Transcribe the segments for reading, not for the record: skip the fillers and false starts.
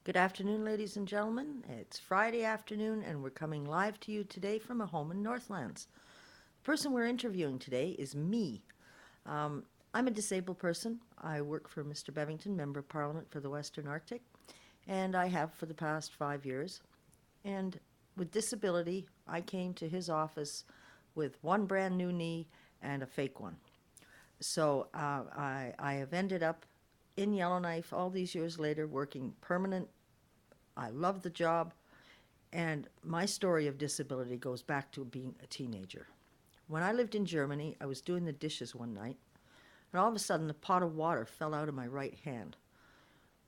Good afternoon, ladies and gentlemen. It's Friday afternoon, and we're coming live to you today from a home in Northlands. The person we're interviewing today is me. Um, I'm a disabled person. I work for Mr. Bevington, Member of Parliament for the Western Arctic, and I have for the past 5 years. And with disability, I came to his office with one brand new knee and a fake one. So I have ended up in Yellowknife all these years later working permanent. I love the job. And my story of disability goes back to being a teenager. When I lived in Germany, I was doing the dishes one night, and all of a sudden, a pot of water fell out of my right hand.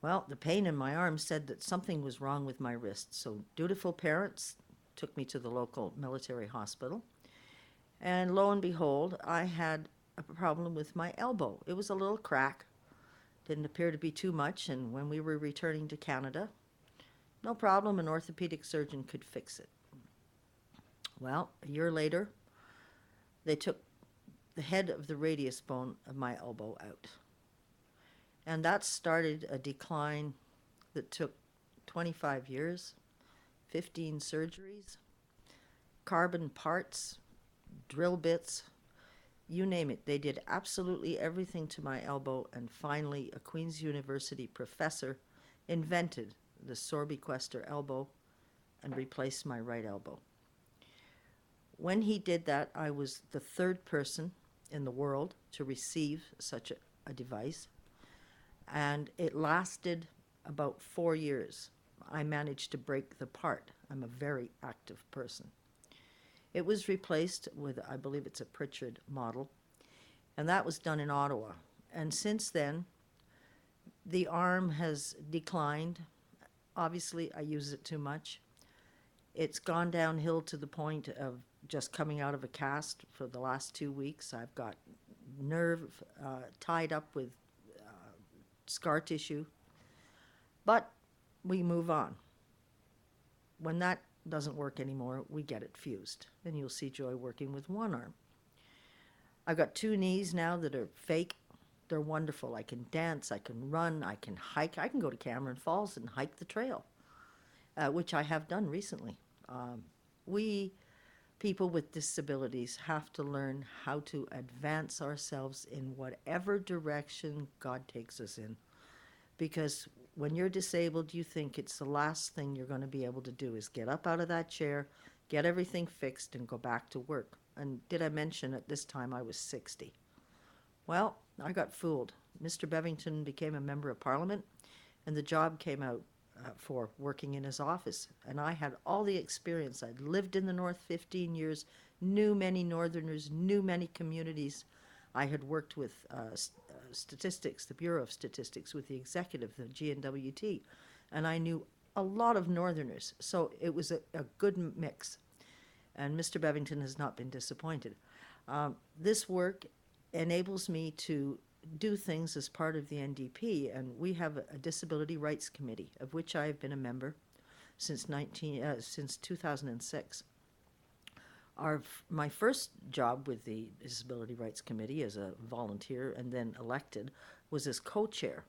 Well, the pain in my arm said that something was wrong with my wrist, so dutiful parents took me to the local military hospital. And lo and behold, I had a problem with my elbow. It was a little crack, didn't appear to be too much, and when we were returning to Canada, no problem, an orthopedic surgeon could fix it. Well, a year later, they took the head of the radius bone of my elbow out. And that started a decline that took 25 years, 15 surgeries, carbon parts, drill bits, you name it. They did absolutely everything to my elbow, and finally, a Queen's University professor invented the Sorby-Quester elbow and replaced my right elbow. When he did that, I was the third person in the world to receive such a device, and it lasted about 4 years. I managed to break the part. I'm a very active person. It was replaced with, I believe it's a Pritchard model, and that was done in Ottawa. And since then, the arm has declined. Obviously, I use it too much. It's gone downhill to the point of just coming out of a cast for the last 2 weeks. I've got nerve tied up with scar tissue, but we move on. When that doesn't work anymore, we get it fused, and you'll see Joy working with one arm. I've got two knees now that are fake. They're wonderful. I can dance, I can run, I can hike. I can go to Cameron Falls and hike the trail, which I have done recently. We people with disabilities have to learn how to advance ourselves in whatever direction God takes us in. Because when you're disabled, you think it's the last thing you're going to be able to do is get up out of that chair, get everything fixed, and go back to work. And did I mention at this time I was 60? Well, I got fooled. Mr. Bevington became a member of Parliament, and the job came out for working in his office. And I had all the experience. I'd lived in the North 15 years, knew many Northerners, knew many communities. I had worked with statistics, the Bureau of Statistics, with the executive, the GNWT, and I knew a lot of Northerners. So it was a good mix. And Mr. Bevington has not been disappointed. This work enables me to do things as part of the NDP, and we have a Disability Rights Committee, of which I have been a member since 2006. My first job with the Disability Rights Committee as a volunteer and then elected was as co-chair.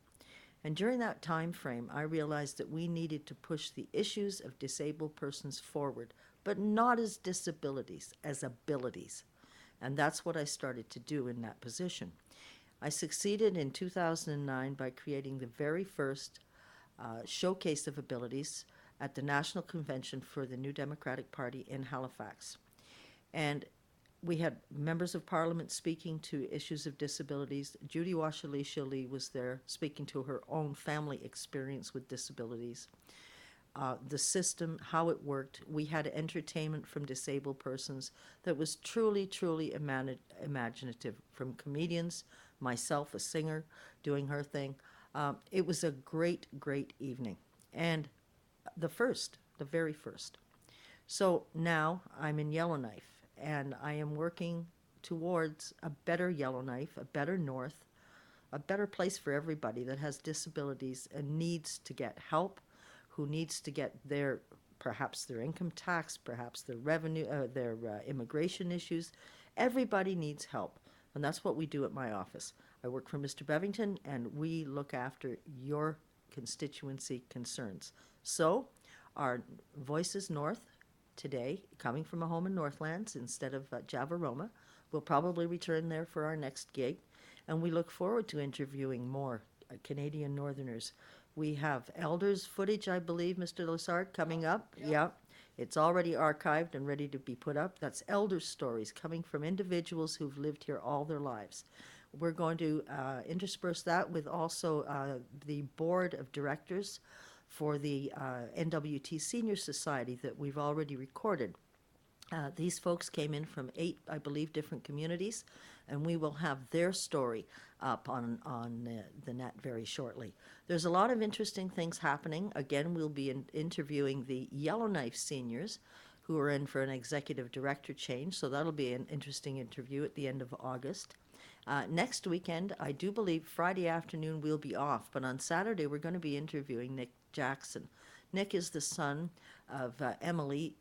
And during that time frame, I realized that we needed to push the issues of disabled persons forward, but not as disabilities, as abilities. And that's what I started to do in that position. I succeeded in 2009 by creating the very first showcase of abilities at the National Convention for the New Democratic Party in Halifax. And we had members of Parliament speaking to issues of disabilities. Judy Washalisha Lee was there speaking to her own family experience with disabilities. The system, how it worked. We had entertainment from disabled persons that was truly, truly imaginative, from comedians, myself, a singer, doing her thing. It was a great, great evening. And the very first. So now I'm in Yellowknife, and I am working towards a better Yellowknife, a better North, a better place for everybody that has disabilities and needs to get help, who needs to get perhaps their income tax, perhaps their revenue, their immigration issues. Everybody needs help, and that's what we do at my office. I work for Mr. Bevington, and we look after your constituency concerns. So, our Voices North today, coming from a home in Northlands instead of Javaroma, will probably return there for our next gig, and we look forward to interviewing more Canadian Northerners. We have elders footage, I believe, Mr. Lessard, coming up. Yeah. It's already archived and ready to be put up. That's elder stories coming from individuals who've lived here all their lives. We're going to intersperse that with also the board of directors for the NWT Senior Society that we've already recorded. These folks came in from 8, I believe, different communities, and we will have their story up on the net very shortly. There's a lot of interesting things happening. Again, we'll be interviewing the Yellowknife seniors who are in for an executive director change, so that'll be an interesting interview at the end of August. Next weekend, I do believe Friday afternoon we'll be off, but on Saturday we're going to be interviewing Nick Jackson. Nick is the son of Emily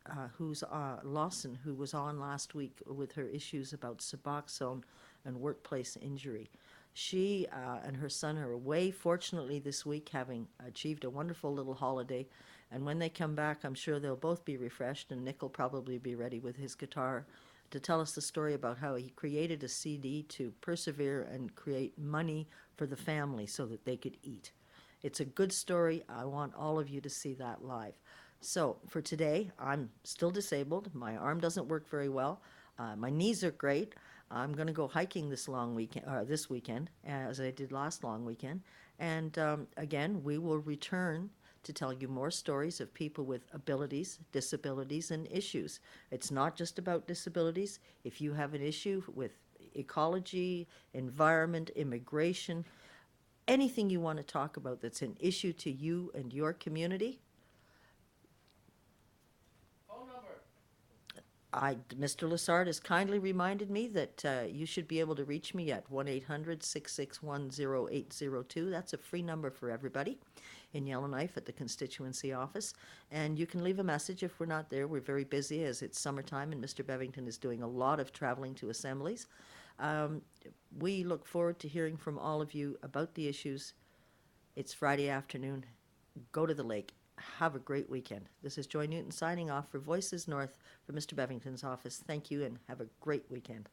Lawson, who was on last week with her issues about Suboxone and workplace injury. She and her son are away, fortunately, this week, having achieved a wonderful little holiday. And when they come back, I'm sure they'll both be refreshed, and Nick will probably be ready with his guitar to tell us the story about how he created a CD to persevere and create money for the family so that they could eat. It's a good story. I want all of you to see that live. So for today, I'm still disabled. My arm doesn't work very well. My knees are great. I'm going to go hiking this weekend, as I did last long weekend. And again, we will return to tell you more stories of people with abilities, disabilities, and issues. It's not just about disabilities. If you have an issue with ecology, environment, immigration, anything you want to talk about that's an issue to you and your community, Mr. Lessard has kindly reminded me that you should be able to reach me at 1-800-661-0802. That's a free number for everybody in Yellowknife at the constituency office. And you can leave a message if we're not there. We're very busy as it's summertime, and Mr. Bevington is doing a lot of traveling to assemblies. We look forward to hearing from all of you about the issues. It's Friday afternoon. Go to the lake. Have a great weekend. This is Joy Newton signing off for Voices North from Mr. Bevington's office. Thank you and have a great weekend.